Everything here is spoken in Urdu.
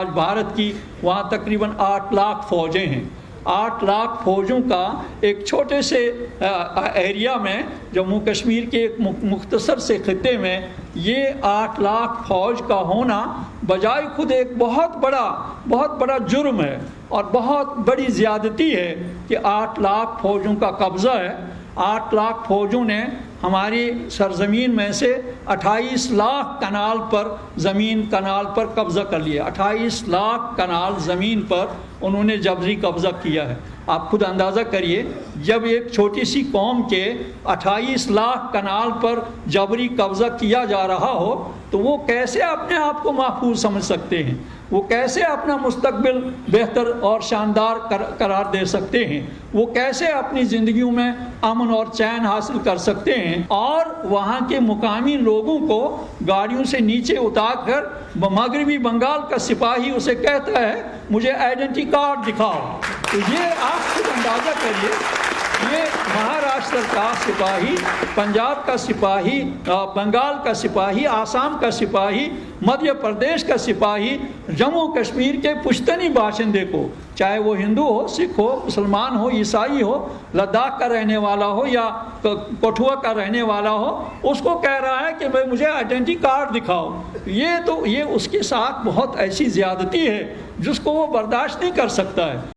آج بھارت کی وہاں تقریباً 8 لاکھ فوجیں ہیں. 8 لاکھ فوجوں کا ایک چھوٹے سے ایریا میں جموں کشمیر کے ایک مختصر سے خطے میں یہ 8 لاکھ فوج کا ہونا بجائے خود ایک بہت بڑا جرم ہے اور بہت بڑی زیادتی ہے کہ 8 لاکھ فوجوں کا قبضہ ہے. 8 لاکھ فوجوں نے ہماری سرزمین میں سے 28 لاکھ کنال پر قبضہ کر لیا. 28 لاکھ کنال زمین پر انہوں نے جبری قبضہ کیا ہے. آپ خود اندازہ کریے، جب ایک چھوٹی سی قوم کے 28 لاکھ کنال پر جبری قبضہ کیا جا رہا ہو تو وہ کیسے اپنے آپ کو محفوظ سمجھ سکتے ہیں؟ وہ کیسے اپنا مستقبل بہتر اور شاندار قرار دے سکتے ہیں؟ وہ کیسے اپنی زندگیوں میں امن اور چین حاصل کر سکتے ہیں؟ اور وہاں کے مقامی لوگوں کو گاڑیوں سے نیچے اتار کر مغربی بنگال کا سپاہی اسے کہتا ہے مجھے آئیڈینٹی کارڈ دکھاؤ. تو یہ آپ خود اندازہ کریے، یہ مہاراشٹر کا سپاہی، پنجاب کا سپاہی، بنگال کا سپاہی، آسام کا سپاہی، مدھیہ پردیش کا سپاہی جموں کشمیر کے پشتنی باشندے کو، چاہے وہ ہندو ہو، سکھ ہو، مسلمان ہو، عیسائی ہو، لداخ کا رہنے والا ہو یا کٹھوا کا رہنے والا ہو، اس کو کہہ رہا ہے کہ بھائی مجھے آئیڈینٹی کارڈ دکھاؤ. یہ اس کے ساتھ بہت ایسی زیادتی ہے جس کو وہ برداشت نہیں کر سکتا ہے.